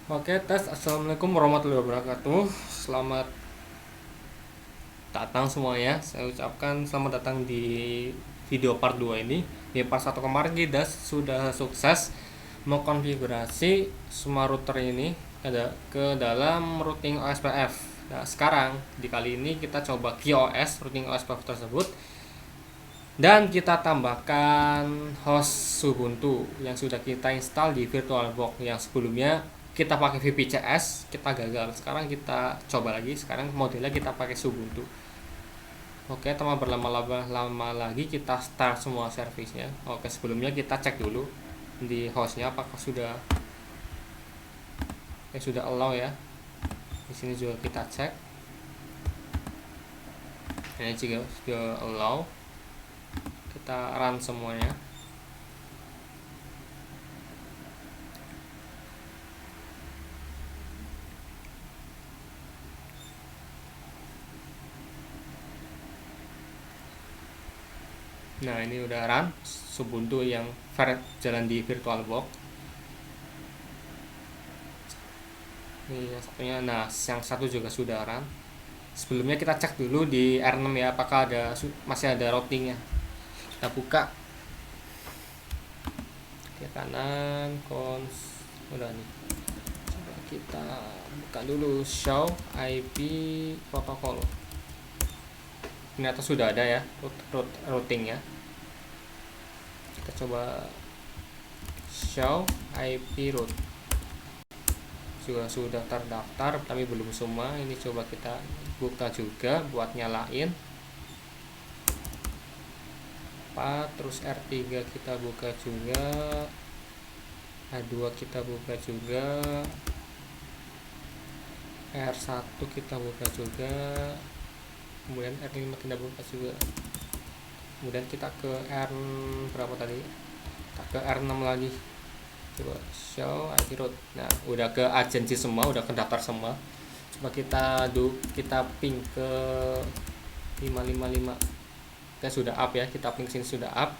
Oke, tes. Assalamualaikum warahmatullahi wabarakatuh. Selamat datang semuanya. Saya ucapkan selamat datang di video part 2 ini. Di part 1 kemarin kita sudah sukses mengkonfigurasi semua router ini ke dalam routing OSPF. Nah, sekarang di kali ini kita coba QoS routing OSPF tersebut dan kita tambahkan host Ubuntu yang sudah kita install di VirtualBox. Yang sebelumnya kita pakai VPCS, kita gagal. Sekarang kita coba lagi, sekarang modelnya kita pakai Ubuntu. Oke, tanpa berlama-lama lagi kita start semua servisnya. Oke, sebelumnya kita cek dulu di hostnya apakah sudah allow ya. Di sini juga kita cek. Ini juga sudah allow. Kita run semuanya. Nah, ini udah run Ubuntu yang jalan di VirtualBox. Ini yang satunya, nah yang satu juga sudah run. Sebelumnya kita cek dulu di R6 ya, apakah masih ada routingnya. Kita buka ke kanan, udah nih. Coba kita buka dulu show IP protocol. Ternyata sudah ada ya routingnya. Kita coba show IP route, juga sudah terdaftar tapi belum semua. Ini coba kita buka juga buat nyalain. Terus R3 kita buka juga, A2 kita buka juga, R1 kita buka juga, kemudian R5 kita buka juga. Kemudian kita ke R berapa tadi, kita ke R6 lagi. Coba show IP route. Nah, udah ke agensi semua, udah ke daftar semua. Coba kita ping ke 555. Kita sudah up ya, kita ping sini sudah up.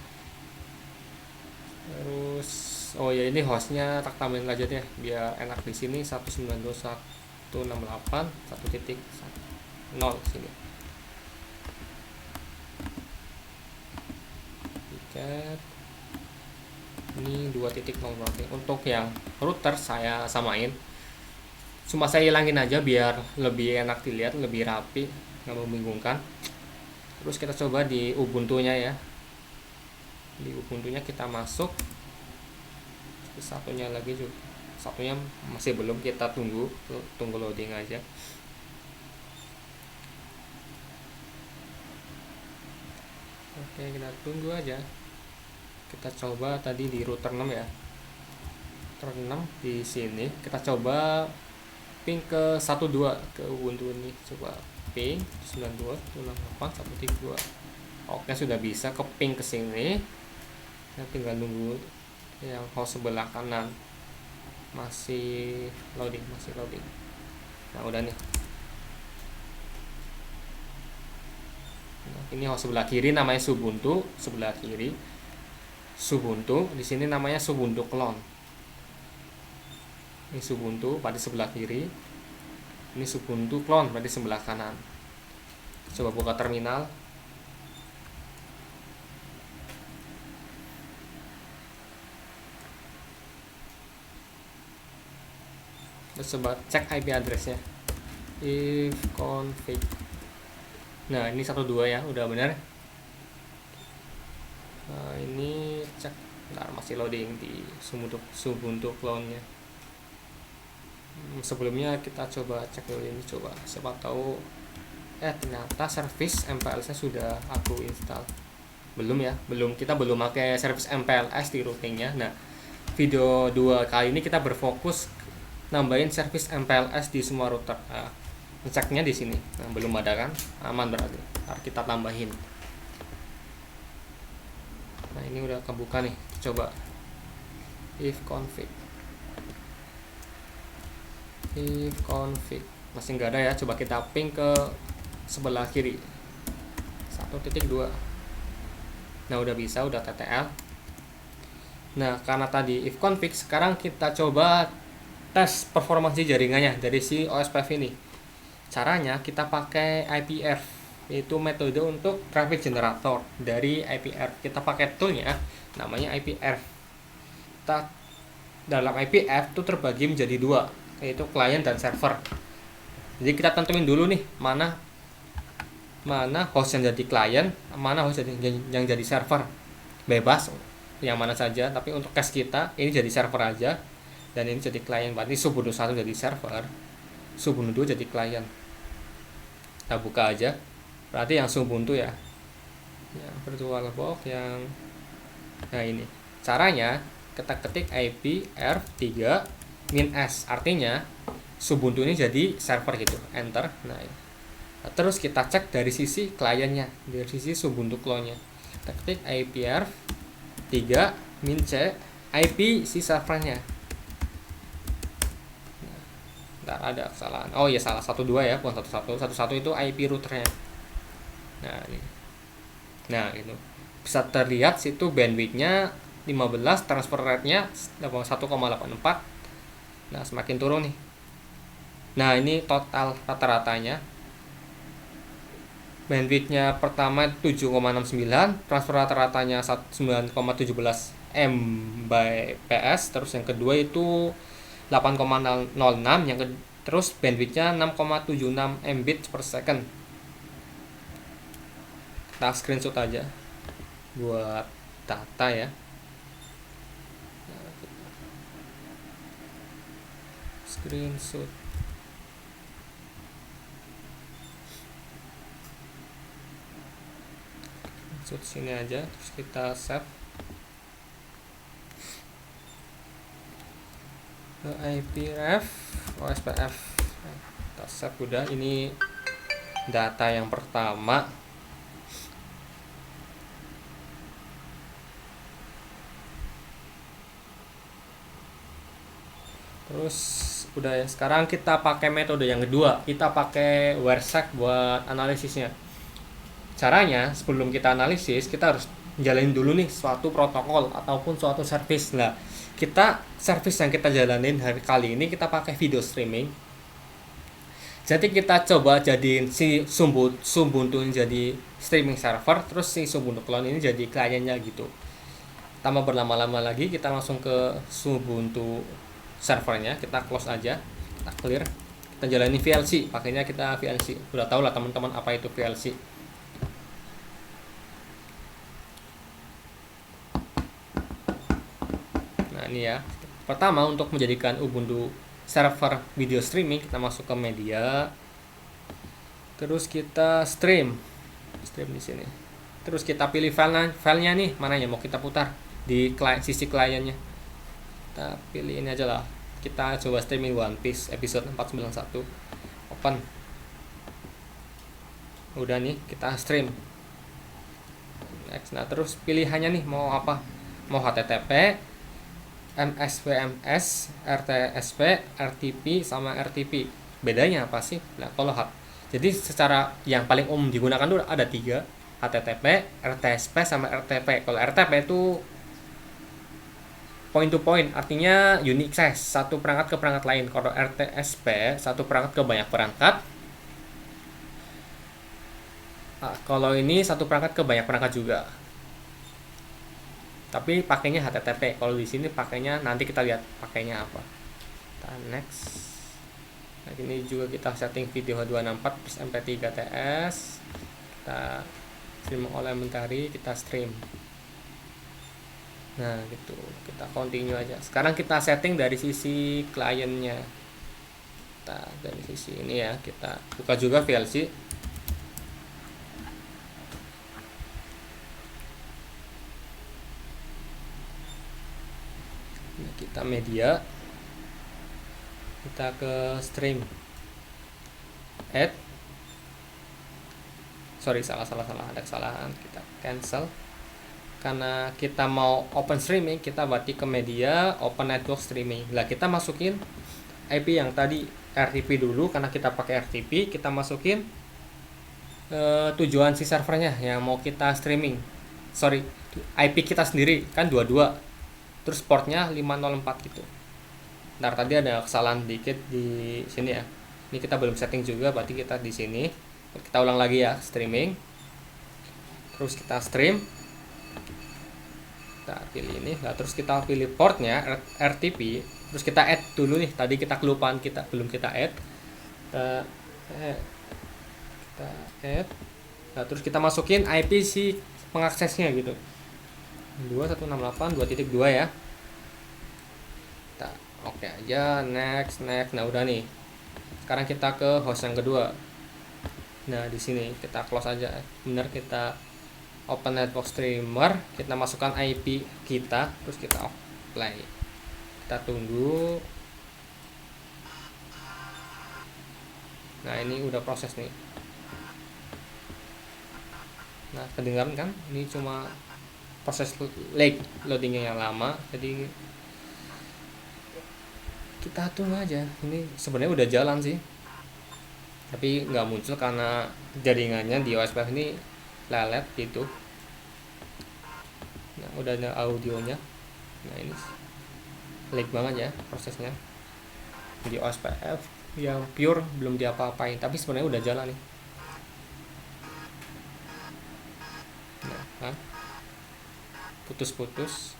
Terus oh ya, ini hostnya tak tambahin aja deh biar enak. Di sini 192.168.1.0 sini. Tiket ini 2.0 berarti. Untuk yang router saya samain, cuma saya hilangin aja biar lebih enak dilihat, lebih rapi, nggak membingungkan. Terus kita coba di Ubuntu-nya ya. Di Ubuntu-nya kita masuk. Satunya lagi juga, satunya masih belum, kita tunggu loading aja. Oke, kita tunggu aja. Kita coba tadi di router 6 ya. Router 6 di sini kita coba ping ke 12 ke Ubuntu ini. Coba ping 92.168.1.3. Oke, sudah bisa ke ping ke sini. Kita tinggal nunggu yang host sebelah kanan masih loading. Nah, udah nih. Nah, ini host sebelah kiri namanya Ubuntu, sebelah kiri Ubuntu, di sini namanya Ubuntu clone. Ini Ubuntu pada sebelah kiri, ini Ubuntu clone pada sebelah kanan. Coba buka terminal. Terus coba cek IP addressnya, if config. Nah, ini 12 ya, udah benar. Nah, ini cek, bentar, masih loading di Ubuntu clone-nya. Sebelumnya kita coba cek dulu ini, coba siapa tahu ternyata service MPLS nya sudah aku install. Belum ya, kita belum pakai service MPLS di routingnya. Nah, video 2 kali ini kita berfokus nambahin service MPLS di semua router. Nah, ngeceknya di sini. Nah, belum ada kan? Aman berarti. Ntar kita tambahin. Nah, ini udah kebuka nih. Coba if config masih nggak ada ya. Coba kita ping ke sebelah kiri 1.2. Nah, udah bisa, udah TTL. Nah, karena tadi if config, sekarang kita coba tes performansi jaringannya dari si OSPF ini. Caranya kita pakai IPF, yaitu metode untuk traffic generator dari IPF. Kita pakai toolnya namanya IPF. Dalam IPF itu terbagi menjadi dua, yaitu client dan server. Jadi kita tentuin dulu nih mana host yang jadi client, mana host yang jadi server. Bebas yang mana saja, tapi untuk case kita ini jadi server aja dan ini jadi client. Berarti Subuntu 1 jadi server, Subuntu 2 jadi client. Kita buka aja. Berarti yang Subuntu ya. Yang VirtualBox yang ini. Caranya kita ketik IP R3 -S, artinya Subuntu ini jadi server gitu. Enter. Nah, terus kita cek dari sisi kliennya, dari sisi Subuntu clone-nya. Kita ketik IPR 3 -C IP si servernya. Ntar ada kesalahan. Oh iya, salah 12 ya, bukan 11. 11 itu IP routernya. Nah, ini. Nah, itu. Bisa terlihat situ bandwidth-nya 15, transfer rate-nya 1,84. Nah, semakin turun nih. Nah, ini total rata-ratanya. Bandwidth-nya pertama 7,69, transfer rata-ratanya 9,17 Mbps, terus yang kedua itu 8,06, terus bandwidth-nya 6,76 Mbit per second. Kita screenshot aja buat data ya. Screenshot. Sini aja, terus kita save ke IPF OSPF. Kita save udah. Ini data yang pertama. Terus udah ya. Sekarang kita pakai metode yang kedua. Kita pakai WhereSec buat analisisnya. Caranya, sebelum kita analisis, kita harus jalanin dulu nih suatu protokol ataupun suatu service. Nah, service yang kita jalanin hari kali ini kita pakai video streaming. Jadi kita coba jadiin si Subuntu ini jadi streaming server, terus si Subuntu clone ini jadi kliennya gitu. Tanpa berlama-lama lagi, kita langsung ke Subuntu servernya, kita close aja, kita clear, kita jalani VLC, pakainya kita VLC. Udah tau lah teman-teman apa itu VLC. Ini ya. Pertama, untuk menjadikan Ubuntu server video streaming, kita masuk ke media. Terus kita stream di sini. Terus kita pilih filenya nih, mana yang mau kita putar di sisi kliennya. Kita pilih ini aja lah. Kita coba streaming One Piece episode 491. Open. Udah nih, kita stream. Next. Nah, terus pilihannya nih mau apa? Mau HTTP, MSVMS, RTSP, RTP, sama RTP. Bedanya apa sih? Nah, kalau jadi secara yang paling umum digunakan itu ada 3, HTTP, RTSP, sama RTP. Kalau RTP itu point to point, artinya unique access, satu perangkat ke perangkat lain. Kalau RTSP, satu perangkat ke banyak perangkat. Nah, kalau ini satu perangkat ke banyak perangkat juga. Tapi pakainya HTTP. Kalau di sini pakainya, nanti kita lihat pakainya apa. Kita next. Nah, ini juga kita setting video H264 plus MP3 TS. Kita stream elementary, kita stream. Nah, gitu. Kita continue aja. Sekarang kita setting dari sisi kliennya. Kita dari sisi ini ya, kita buka juga VLC. Kita media, kita ke stream, add, salah ada kesalahan, kita cancel. Karena kita mau open streaming, kita berarti ke media, open network streaming. Lah, kita masukin IP yang tadi RTP dulu, karena kita pakai RTP. Kita masukin tujuan si servernya yang mau kita streaming. IP kita sendiri kan 22, terus portnya 504 gitu. Ntar tadi ada kesalahan dikit di sini ya. Ini kita belum setting juga, berarti kita di sini. Kita ulang lagi ya, streaming. Terus kita stream. Kita pilih ini, nah terus kita pilih portnya RTP. Terus kita add dulu nih. Tadi kita kelupaan, belum kita add. Kita add. Nah, terus kita masukin IP si pengaksesnya gitu. 2.168.2.2 ya. Kita oke aja, next. Nah, udah nih. Sekarang kita ke host yang kedua. Nah, di sini kita close aja. Benar, kita open network streamer, kita masukkan IP kita, terus kita play. Kita tunggu. Nah, ini udah proses nih. Nah, kedengaran kan? Ini cuma proses loadingnya yang lama, jadi kita tunggu aja. Ini sebenarnya udah jalan sih, tapi nggak muncul karena jaringannya di OSPF ini lelet gitu. Nah, udah ada audionya. Nah, ini lag banget ya prosesnya di OSPF yang pure, belum diapa-apain, tapi sebenarnya udah jalan nih. Nah, kan? Putus-putus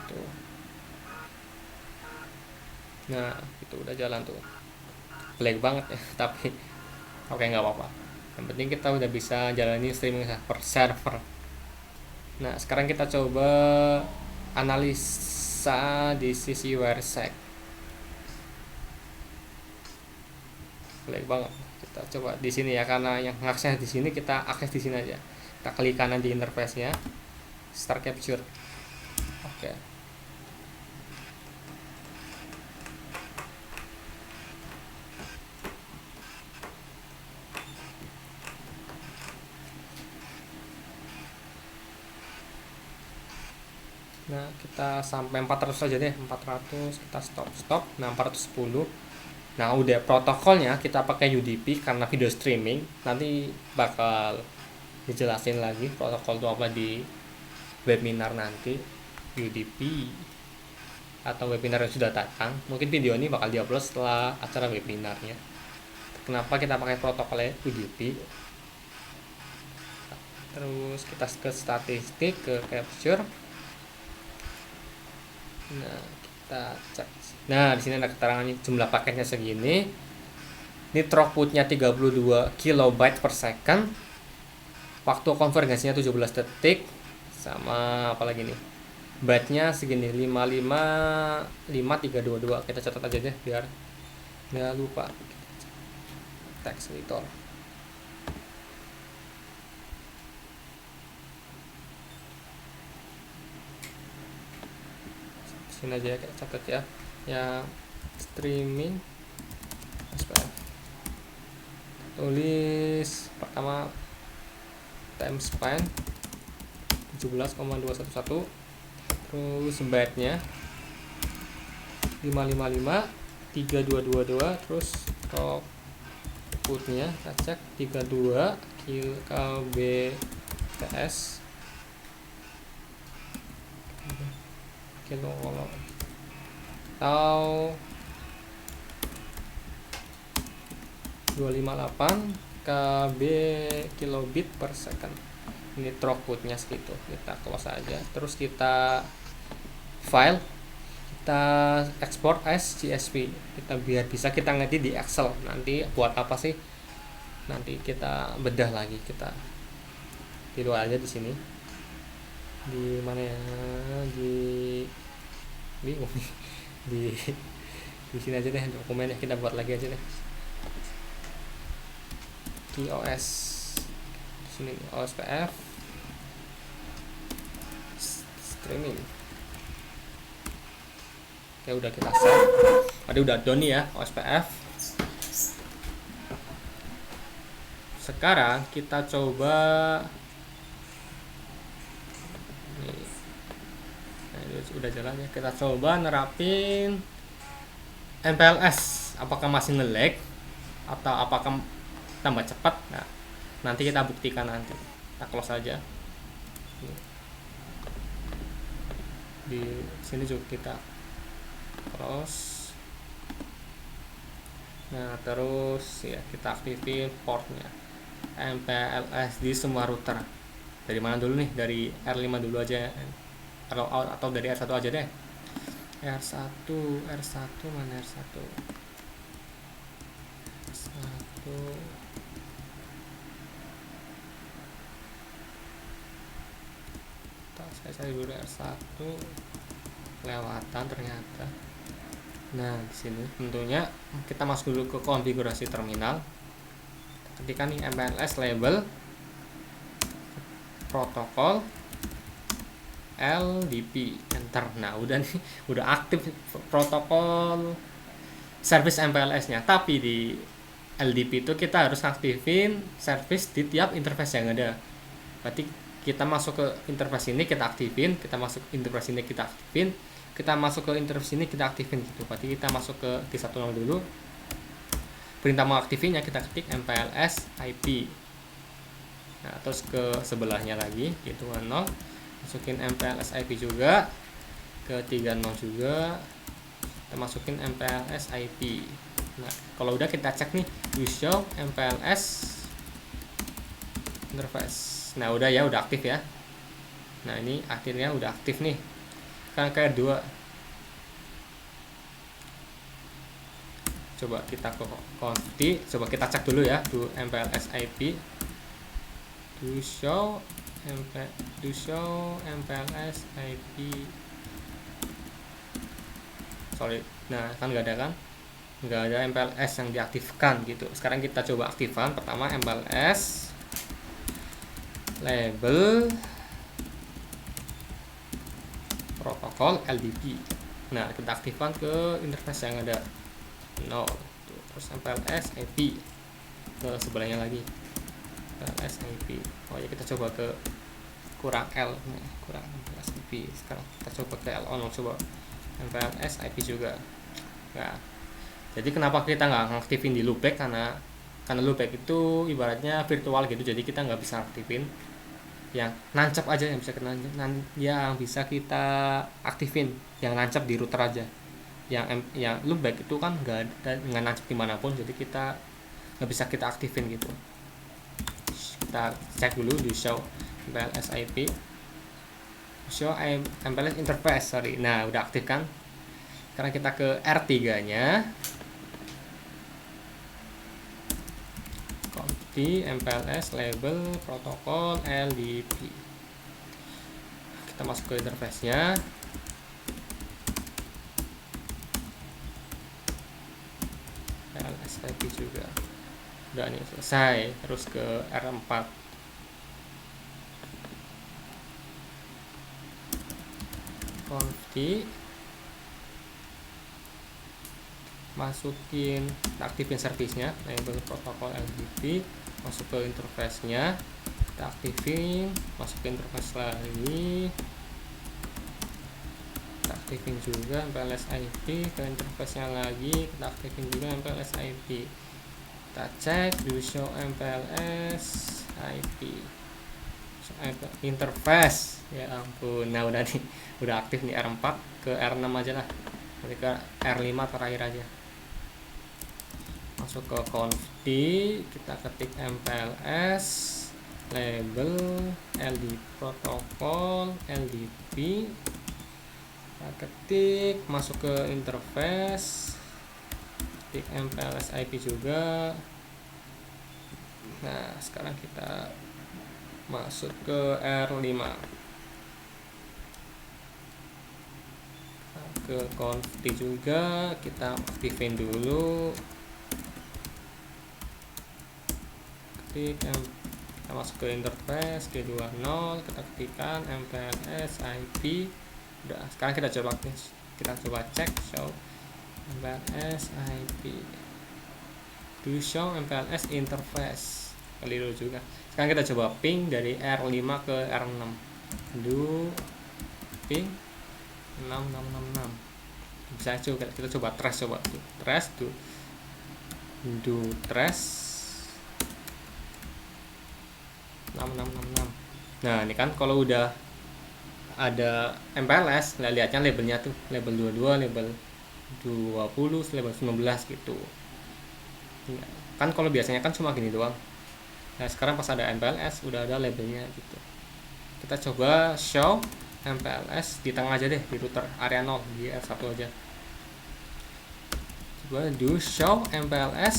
tuh. Nah, itu udah jalan tuh. Lag banget ya, tapi oke, nggak apa-apa. Yang penting kita udah bisa jalani streaming per server. Nah, sekarang kita coba analisa di sisi WireSec. Lag banget. Kita coba di sini ya, karena yang ngakses di sini, kita akses di sini aja. Kita klik kanan di interface-nya, start capture. Oke. Nah, kita sampai 400 aja deh, 400, kita stop. Nah, 410. Nah, udah protokolnya kita pakai UDP karena video streaming. Nanti bakal dijelasin lagi protokol itu apa di webinar nanti, UDP atau webinar yang sudah datang. Mungkin video ini bakal diupload setelah acara webinarnya. Kenapa kita pakai protokolnya UDP? Terus kita ke statistik, ke capture. Nah, kita cek. Nah, di sini ada keterangannya, jumlah paketnya segini. Ini throughputnya 32 kilobyte per second. Waktu konvergensinya 17 detik. Sama apa lagi nih? Byte-nya segini, 55322. Kita catat aja deh biar nggak lupa. Text editor. Sini aja ya, kita catat ya. Yang streaming SPF, tulis pertama time span 17,211, terus byte-nya 555 3222, terus output-nya kita cek 32 kbps kilo atau 258 KB kilobit per second. Ini throughputnya segitu. Kita close aja. Terus kita file, kita export as CSV. Kita biar bisa kita ngedit di Excel. Nanti buat apa sih? Nanti kita bedah lagi. Kita di luar aja di sini. Di mana ya? Bingung di sini aja deh dokumennya, kita buat lagi aja deh. TOS sini, OSPF streaming. Ya udah, kita save. Udah done ya OSPF. Sekarang kita coba nih. Nah, ini udah jalan ya. Kita coba nerapin MPLS. Apakah masih nge-lag atau apakah tambah cepat? Nah, nanti kita buktikan nanti. Kita close aja. di sini juga kita cross. Nah terus ya kita aktifin portnya MPLS di semua router. Dari mana dulu nih? Dari R5 dulu aja atau dari R1 aja deh. R1 mana R1? Saya cari dulu R1, kelewatan ternyata. Nah di sini tentunya kita masuk dulu ke konfigurasi terminal. Ketika nih MPLS label protokol LDP, enter. Nah udah nih, udah aktif protokol service MPLS-nya. Tapi di LDP itu kita harus aktifin service di tiap interface yang ada. Berarti kita masuk ke interface ini kita aktifin, kita masuk interface ini kita aktifin, kita masuk ke interface ini kita aktifin gitu. Berarti kita masuk ke T10 dulu. Perintah mengaktifinnya kita ketik MPLS IP. Nah, terus ke sebelahnya lagi gitu 10, masukin MPLS IP juga, ke 30 juga kita masukin MPLS IP. Nah, kalau udah kita cek nih, show MPLS interface. Nah udah ya, udah aktif ya. Nah ini akhirnya udah aktif nih. Sekarang ke R2. Coba kita ke konfig, coba kita cek dulu ya, do MPLS IP, do show MPLS IP. Sorry, nah kan nggak ada kan? Nggak ada MPLS yang diaktifkan gitu. Sekarang kita coba aktifkan. Pertama MPLS label protokol LDP. Nah kita aktifkan ke interface yang ada 0, terus MPLS IP ke sebelahnya lagi MPLS IP. Oh ya, kita coba ke kurang L, kurang MPLS IP. Sekarang kita coba ke L0, coba MPLS IP juga. Nah jadi kenapa kita nggak ngaktifin di loopback, karena loopback itu ibaratnya virtual gitu, jadi kita nggak bisa aktifin. Yang nancap aja yang bisa kita aktifin, yang nancap di router aja. Yang loopback itu kan nggak nancap dimanapun, jadi kita nggak bisa kita aktifin gitu. Kita cek dulu di show MPLS IP, show MPLS interface, sorry. Nah udah aktif kan. Sekarang kita ke R3 nya, di MPLS label protokol LDP. Kita masuk ke interface nya, MPLS IP juga udah nih, selesai. Terus ke R4, config, masukin, aktifin service-nya, label protokol LDP, masuk ke interface-nya, kita aktifin, masuk ke interface lagi, kita aktifin juga MPLS IP, ke interface-nya lagi, kita aktifin juga MPLS IP. Kita cek do show MPLS IP, interface, ya ampun. Nah udah nih, udah aktif nih R4. Ke R6 aja lah, nanti ke R5 terakhir aja. Masuk ke config, kita ketik MPLS label LDP protokol LDP, kita ketik, masuk ke interface, ketik MPLS IP juga. Nah sekarang kita masuk ke R5, ke config juga, kita aktifin dulu. Kita masuk ke interface G20, kita ketikkan MPLS IP. Udah, sekarang kita coba cek show MPLS IP, do show MPLS interface, keliru juga. Sekarang kita coba ping dari R5 ke R6, do ping 6666. Bisa juga kita coba trace, do trace 6666. Nah ini kan kalau udah ada MPLS, lihatnya labelnya tuh label 22, label 20, label 19 gitu. Kan kalau biasanya kan cuma gini doang. Nah sekarang pas ada MPLS udah ada labelnya gitu. Kita coba show MPLS di tengah aja deh, di router area 0 di R1 aja. Coba do show MPLS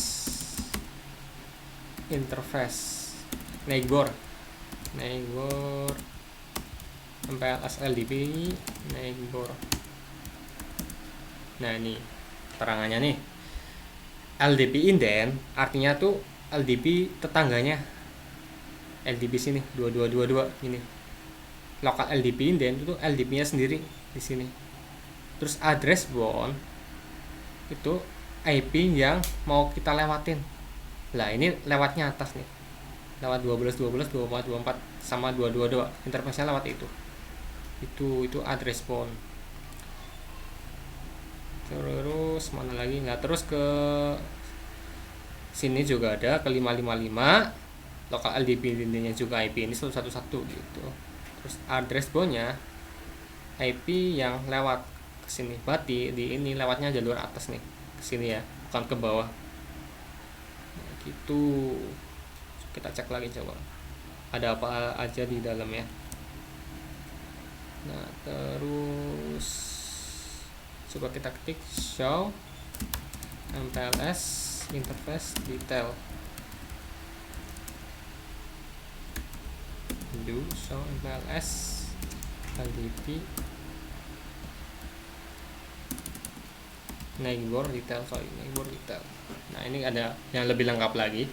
interface neighbor MPLS LDP neighbor. Nah ini terangannya nih, LDP indent artinya tuh LDP tetangganya, LDP sini 2222 ini lokal LDP indent itu LDP nya sendiri di sini. Terus address bound itu IP yang mau kita lewatin. Lah ini lewatnya atas nih, lewat 12 12 24 24 sama 222, interface-nya lewat itu address bound. Terus mana lagi? Nah terus ke sini juga ada ke 555 lokal LDP intinya juga IP ini 111 gitu. Terus address boundnya IP yang lewat ke sini, berarti di ini lewatnya jalur atas nih ke sini ya, bukan ke bawah. Nah, gitu. Kita cek lagi coba ada apa aja di dalamnya. Nah terus coba kita ketik show MPLS interface detail, do show MPLS LDP neighbor detail. Nah ini ada yang lebih lengkap lagi,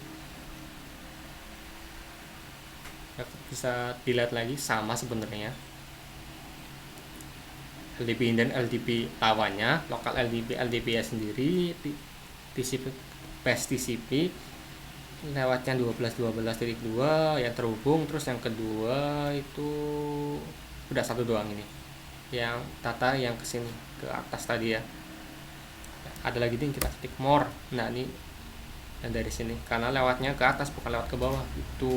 bisa dilihat lagi, sama sebenarnya LDP dan LDP lawannya, lokal LDP nya sendiri, TCP base TCP lewatnya 12.12.2 yang terhubung. Terus yang kedua itu udah satu doang, ini yang data yang kesini ke atas tadi ya. Ada lagi nih, kita ketik more. Nah ini dan dari sini karena lewatnya ke atas bukan lewat ke bawah itu.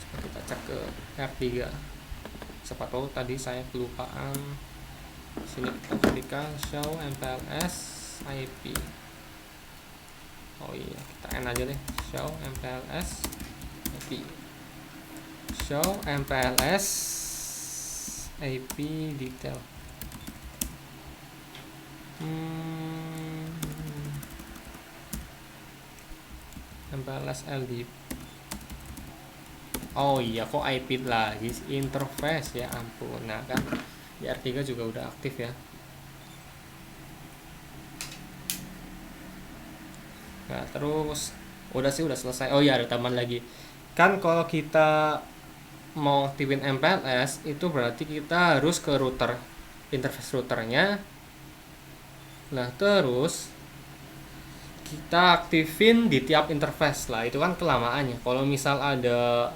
Coba kita cek ke R3, siapa tahu tadi saya kelupaan. Sini kita ketikkan show MPLS IP. Oh iya, kita N aja deh, show MPLS IP, show MPLS IP detail. MPLS LDP. Oh iya, kok IP lagi interface, ya ampun. Nah kan di R3 juga udah aktif ya. Nah terus udah selesai. Oh iya, ada tambahan lagi kan, kalau kita mau aktifin MPLS itu berarti kita harus ke router, interface routernya. Nah terus kita aktifin di tiap interface lah, itu kan kelamaannya. Kalau misal ada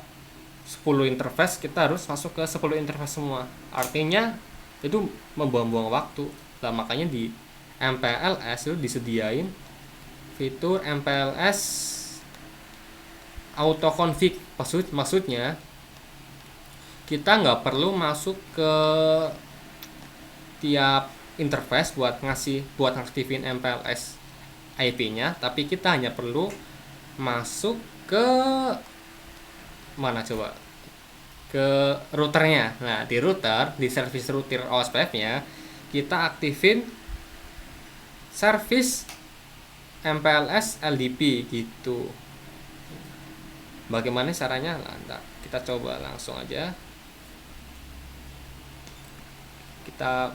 10 interface, kita harus masuk ke 10 interface semua, artinya itu membuang-buang waktu lah. Makanya di MPLS itu disediain fitur MPLS auto config. Maksudnya kita nggak perlu masuk ke tiap interface buat ngaktifin MPLS IP-nya, tapi kita hanya perlu masuk ke mana coba, ke routernya. Nah di router, di service router OSPF-nya kita aktifin service MPLS LDP gitu. Bagaimana caranya? Nah, kita coba langsung aja. Kita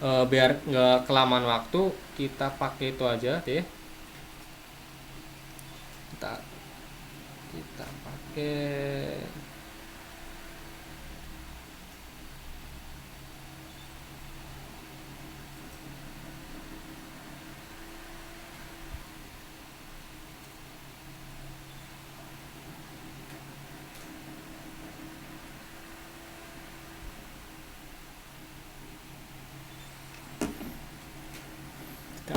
biar nggak kelamaan waktu, kita pakai itu aja deh. Kita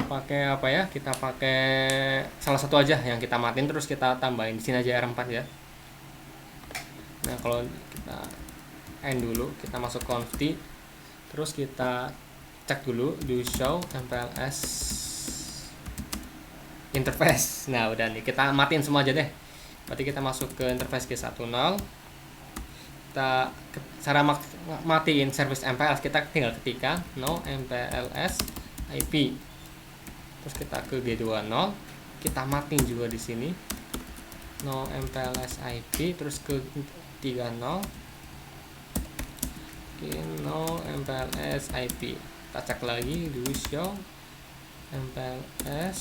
pakai apa ya, kita pakai salah satu aja yang kita matiin, terus kita tambahin di sini aja R4 ya. Nah kalau kita end dulu, kita masuk conf, terus kita cek dulu do show MPLS interface. Nah udah nih, kita matiin semua aja deh. Berarti kita masuk ke interface G10. Kita cara matiin service MPLS, kita tinggal ketikkan no MPLS IP, terus kita ke G20, kita matiin juga di sini no MPLS IP, terus ke 30 no MPLS IP. Kita cek lagi do show MPLS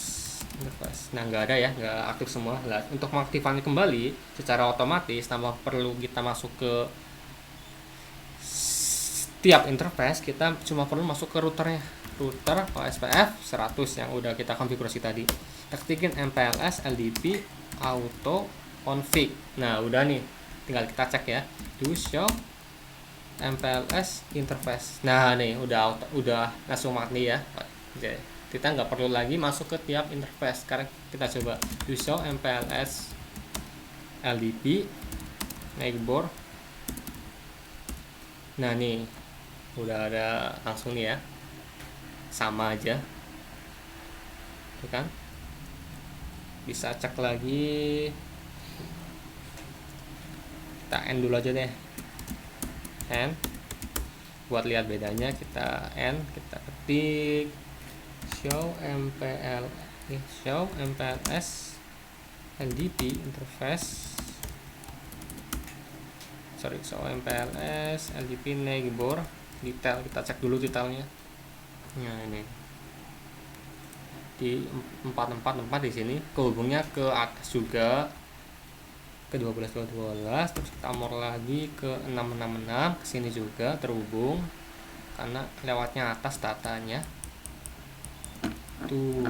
interface. Nah nggak ada ya, nggak aktif semua. Nah, untuk mengaktifkan kembali secara otomatis tanpa perlu kita masuk ke tiap interface, kita cuma perlu masuk ke routernya, router OSPF 100 yang udah kita konfigurasi tadi. Kita ketikin MPLS LDP auto config. Nah udah nih, tinggal kita cek ya do show MPLS interface. Nah nih udah langsung mati ya. Jadi kita nggak perlu lagi masuk ke tiap interface. Sekarang kita coba do show MPLS LDP neighbor. Nah nih udah ada langsung nih ya, sama aja tuh kan. Bisa cek lagi, kita end dulu aja deh, end buat lihat bedanya. Kita end, kita ketik show MPLS LDP interface, show MPLS LDP neighbor detail. Kita cek dulu detailnya. Nah ini di 444 di sini kehubungnya ke atas juga ke 12 terus kita more lagi ke 666, ke sini juga terhubung karena lewatnya atas datanya tuh.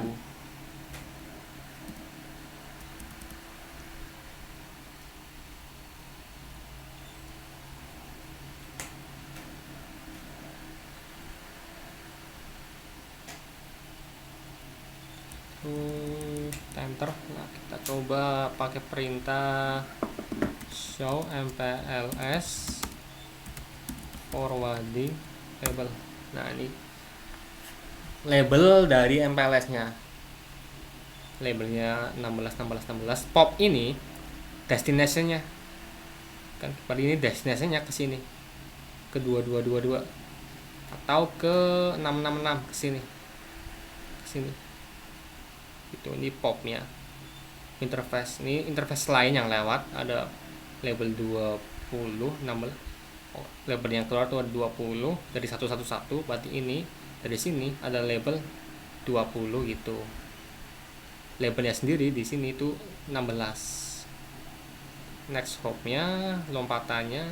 Enter. Nah kita coba pakai perintah show MPLS forwarding label. Nah ini label dari MPLS nya, labelnya 16 pop ini destination nya kan, kali ini destination nya ke sini ke 2222 atau ke 666 ke sini itu. Ini popnya. Interface ini interface lain yang lewat ada label 20 16. Label yang keluar tuh ada 20 dari 111, berarti ini dari sini ada label 20 gitu. Labelnya sendiri di sini tuh 16. Next hop-nya, lompatannya.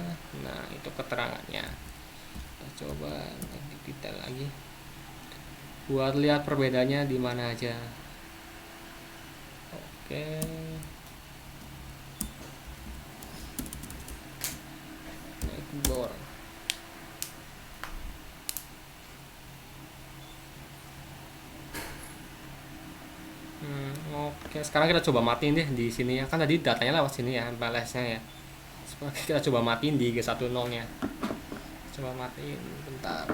Nah itu keterangannya. Kita coba lebih detail lagi buat lihat perbedaannya di mana aja. Oke. Neighbor. Oke, sekarang kita coba matiin deh di sini ya. Kan tadi datanya lewat sini ya, MPLS-nya ya. Kita coba matiin di G10-nya. Coba matiin bentar.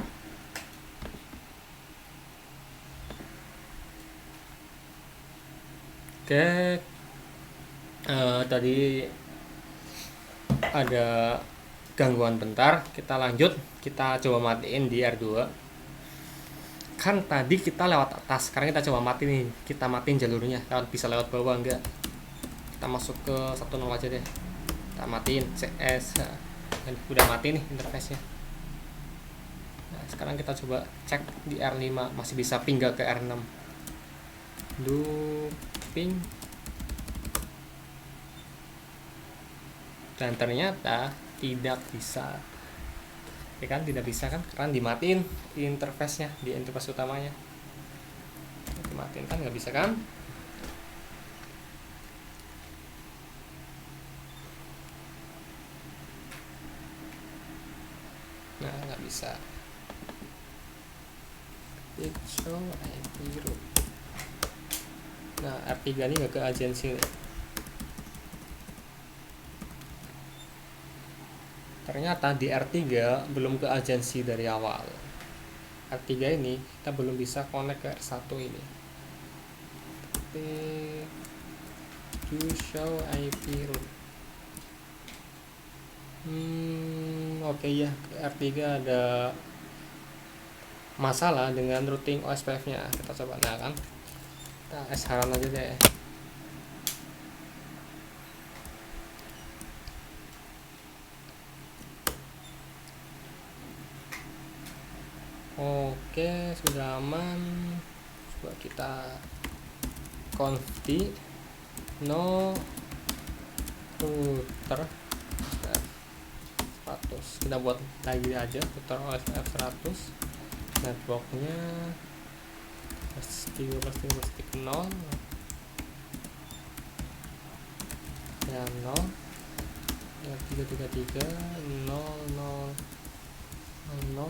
Oke, tadi ada gangguan bentar, kita lanjut. Kita coba matiin di R2. Kan tadi kita lewat atas, sekarang kita coba matiin nih. Kita matiin jalurnya, bisa lewat bawah enggak. Kita masuk ke 10 aja deh. Kita matiin CS. Udah mati nih interface-nya. Nah, sekarang kita coba cek di R5 masih bisa ping ke R6. Ping, dan ternyata tidak bisa ya kan, tidak bisa kan karena dimatiin di interface-nya, di interface utamanya dimatiin kan, nggak bisa kan. Nah nggak bisa. Show IP root. Nah R3 ini nggak ke agensi nih. Kita ternyata di R3 belum ke agensi dari awal. R3 ini kita belum bisa connect ke R1 ini. Tapi to show IP root. Oke ya, R3 ada masalah dengan routing OSPF nya. Kita coba, nah kan kita SH-RAN aja deh. Oke, sudah aman. Coba kita conf no router 100. Kita buat lagi aja router OSPF 100. Networknya 13.13.0 ya 0 ya 333 0 0 0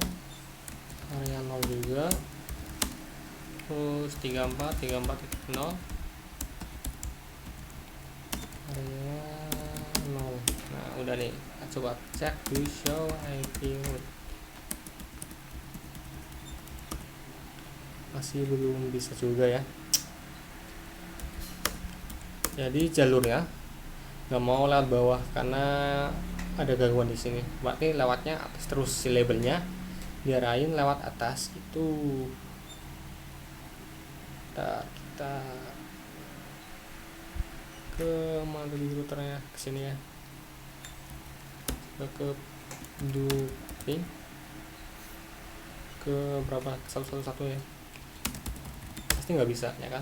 area 0 juga, terus 34 area 0. Nah udah nih, kita coba cek to show IP root. Masih belum bisa juga ya, jadi jalurnya nggak mau lewat bawah karena ada gangguan di sini. Berarti lewatnya atas terus, si labelnya diarahin lewat atas itu. Kita ke mana di routernya, ke sini ya, ke duping ke berapa, ke 111 ya, pasti nggak bisa ya kan,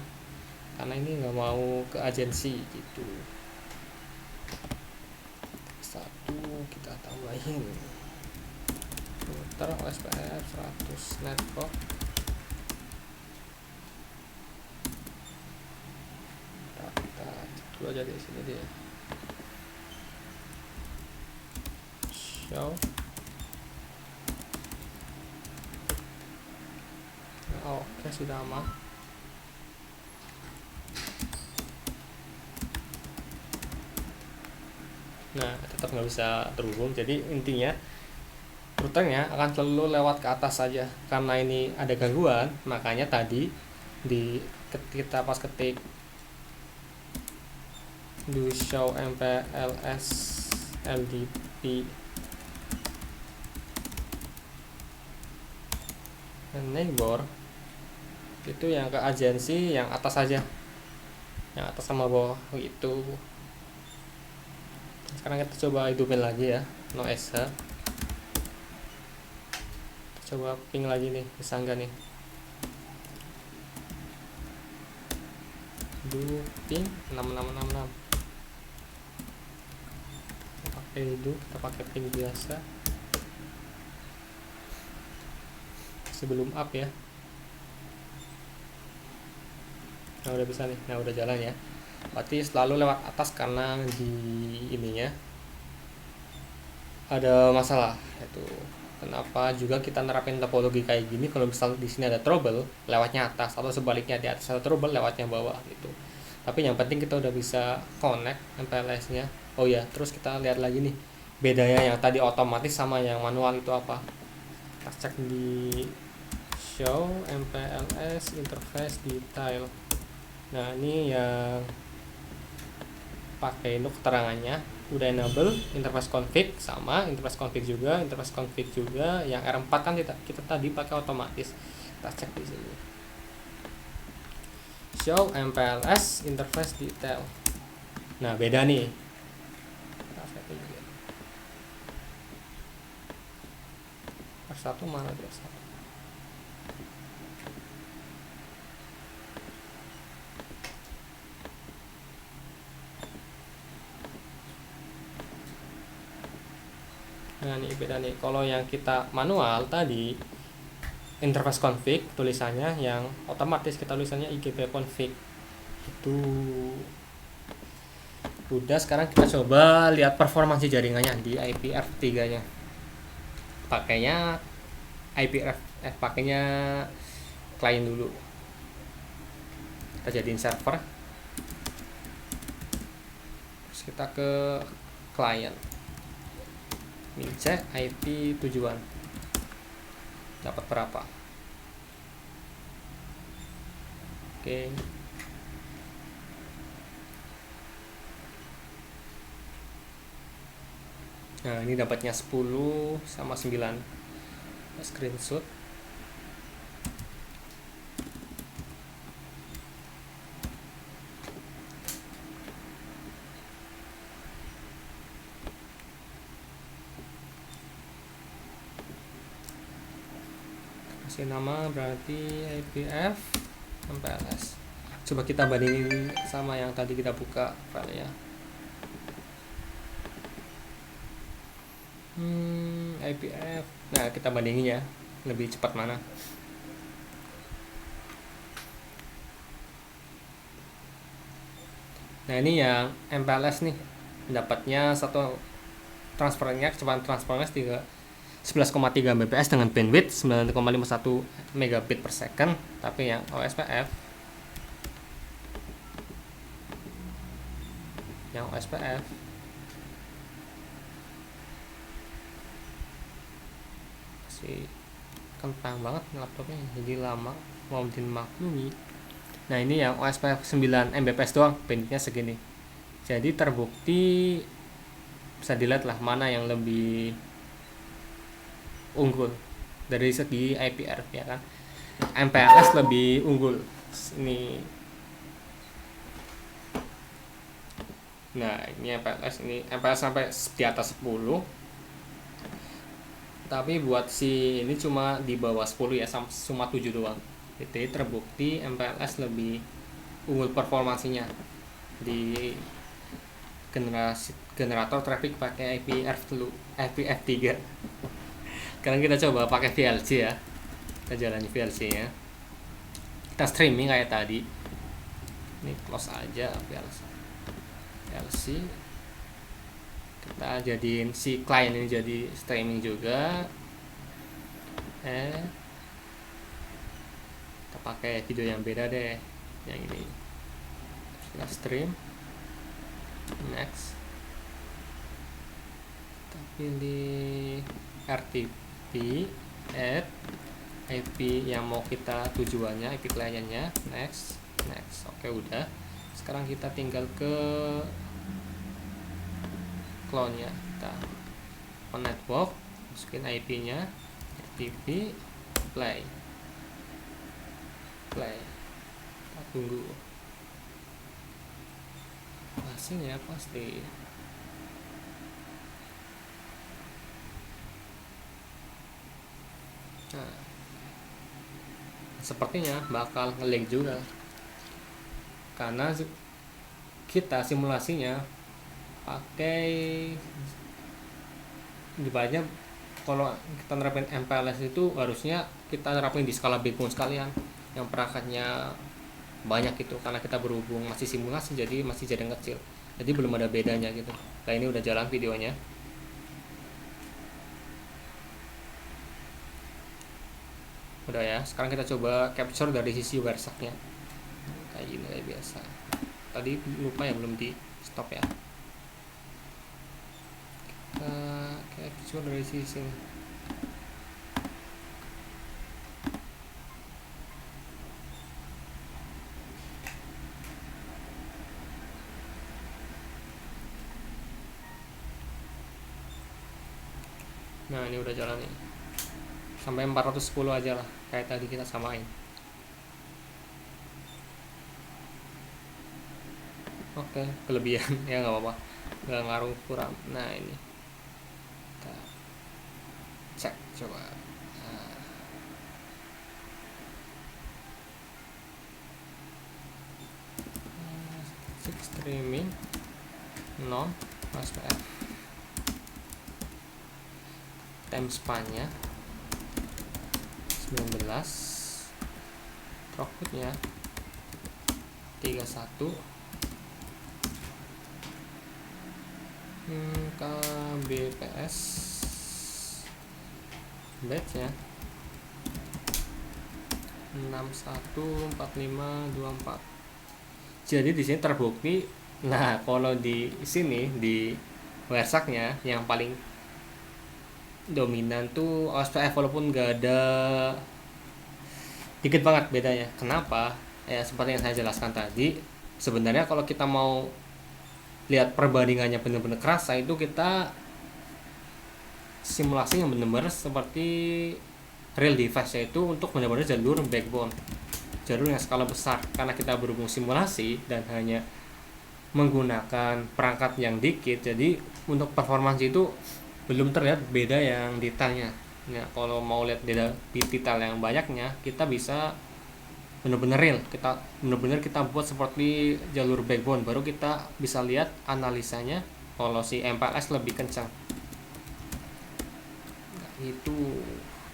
karena ini nggak mau ke agensi gitu. Satu kita tambahin router OSPF 100 network. Kita dulu aja di sini deh, show. Oke, sudah aman. Nah tetap nggak bisa terhubung, jadi intinya routernya akan selalu lewat ke atas saja. Karena ini ada gangguan, makanya tadi kita pas ketik do show MPLS LDP neighbor itu yang ke agensi yang atas saja, yang atas sama bawah gitu. Sekarang kita coba hidupin lagi ya, no SH. Coba ping lagi nih, bisa nggak nih? Do ping 6666. Kita pakai itu, kita pakai ping biasa. Sebelum up ya. Nah udah bisa nih, nah udah jalan ya. Berarti selalu lewat atas karena di ininya ada masalah itu. Kenapa juga kita nerapin topologi kayak gini, kalau misal di sini ada trouble lewatnya atas, atau sebaliknya di atas ada trouble lewatnya bawah gitu. Tapi yang penting kita udah bisa connect MPLS-nya. Oh ya, terus kita lihat lagi nih bedanya yang tadi otomatis sama yang manual itu apa. Kita cek di show MPLS interface detail. Nah ini yang pakai untuk keterangannya udah enable interface config, sama interface config juga yang R4 kan kita tadi pakai otomatis. Kita cek di sini show MPLS interface detail. Nah beda nih, R1 mana dia R1. Nah ini beda nih, kalau yang kita manual tadi interface config tulisannya, yang otomatis kita tulisannya IGP config itu. Udah, sekarang kita coba lihat performansi jaringannya di IPv3 nya. Pakainya pakainya klien dulu, kita jadiin server, terus kita ke klien. cek IP tujuan dapat berapa. Oke. Nah, ini dapatnya 10 sama 9. Screenshot. Kasih nama berarti IPF MPLS. Coba kita bandingin sama yang tadi kita buka filenya. IPF. Nah, kita bandingin ya, lebih cepat mana. Nah, ini yang MPLS nih, dapatnya satu transfernya, kecepatan transfernya 11,3 Mbps dengan bandwidth 9,51 megabit per second. Tapi yang OSPF masih kentang banget laptopnya, jadi lama mau dimaklumi. Nah, ini yang OSPF 9 Mbps doang, bandwidthnya segini. Jadi terbukti bisa dilihat lah mana yang lebih unggul dari segi IPR, ya kan. MPLS lebih unggul ini. Nah, ini MPLS sampai di atas 10. Tapi buat si ini cuma di bawah 10 ya, cuma 7 doang. Jadi terbukti MPLS lebih unggul performasinya di generator traffic pakai IPF3. Sekarang kita coba pakai VLC ya. Kita jalani VLC nya. Kita streaming kayak tadi. Ini close aja VLC. Kita jadiin si client ini jadi streaming juga. Kita pakai video yang beda deh, yang ini. Kita stream. Next. Kita pilih RTP, add IP yang mau kita tujuannya, IP kliennya. Next. Oke, udah. Sekarang kita tinggal ke clone nya, kita on network, masukin IP nya, RTP, play. Kita tunggu hasilnya pasti. Nah, sepertinya bakal nge-lag juga karena kita simulasinya pakai device-nya. Kalau kita nerapin MPLS itu harusnya kita nerapin di skala backbone sekalian, yang perangkatnya banyak gitu, karena kita berhubung masih simulasi jadi masih jadi kecil, jadi belum ada bedanya gitu. Nah, ini udah jalan videonya. Udah ya, sekarang kita coba capture dari sisi WireShark-nya kayak gini, kayak biasa. Tadi lupa ya, belum di stop ya. Kita capture dari sisi ini. Nah, ini udah jalan nih, sampai 410 aja lah, kayak tadi kita samain. Oke, kelebihan ya nggak apa-apa, nggak ngaruh kurang. Nah, ini kita cek coba. Streaming non OSPF, time span-nya 19, throughput-nya 31, kbps batch-nya 614524. Jadi di sini terbukti. Nah, kalau di sini di WireShark-nya yang paling dominan tuh OSPF walaupun nggak ada, dikit banget bedanya. Kenapa? Ya seperti yang saya jelaskan tadi, sebenarnya kalau kita mau lihat perbandingannya benar-benar kerasa itu kita simulasi yang benar-benar seperti real device, yaitu untuk benar-benar jalur backbone, jalur yang skala besar. Karena kita berhubung simulasi dan hanya menggunakan perangkat yang dikit, jadi untuk performansi itu belum terlihat beda yang detailnya. Nah, kalau mau lihat di detail yang banyaknya, kita bisa benar-benar real, kita benar-benar kita buat seperti jalur backbone, baru kita bisa lihat analisanya kalau si MPLS lebih kencang. Nah, itu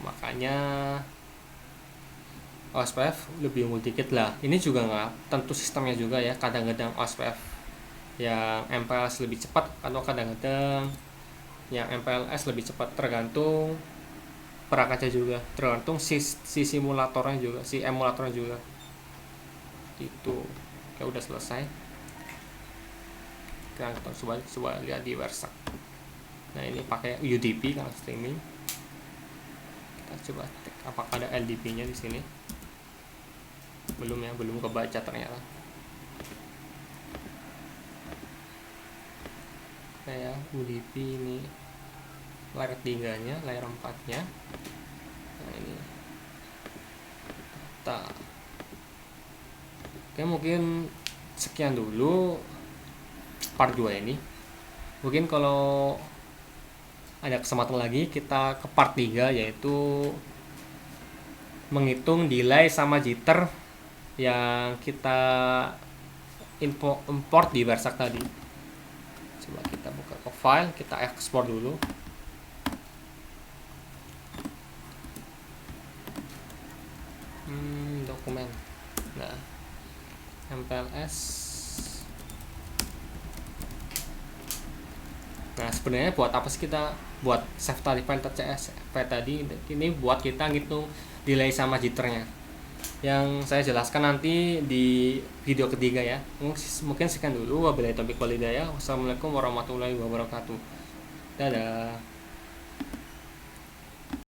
makanya OSPF lebih unggul dikit lah. Ini juga nggak tentu sistemnya juga ya, kadang-kadang OSPF yang MPLS lebih cepat atau kadang-kadang yang MPLS lebih cepat, tergantung perangkatnya juga, tergantung si simulatornya juga, si emulatornya juga. Itu kayak udah selesai. Kita coba lihat di Versak. Nah, ini pakai UDP kalau streaming. Kita coba cek apakah ada LDP nya di sini. Belum ya, belum kebaca ternyata. Kayak UDP ini layer 3 nya, layer 4 nya. Nah, ini data. Oke, mungkin sekian dulu part 2 ini. Mungkin kalau ada kesempatan lagi kita ke part 3, yaitu menghitung delay sama jitter yang kita import di Versak tadi. Coba kita buka ke file, kita ekspor dulu. Dokumen. Nah, MPLS. Nah, sebenarnya buat apa sih kita buat save tadi file.csv tadi? Ini buat kita ngitung delay sama jitternya, yang saya jelaskan nanti di video ketiga ya. Mungkin sekian dulu. Wabillahi taufiq wal hidayah. Wassalamualaikum warahmatullahi wabarakatuh. Dadah.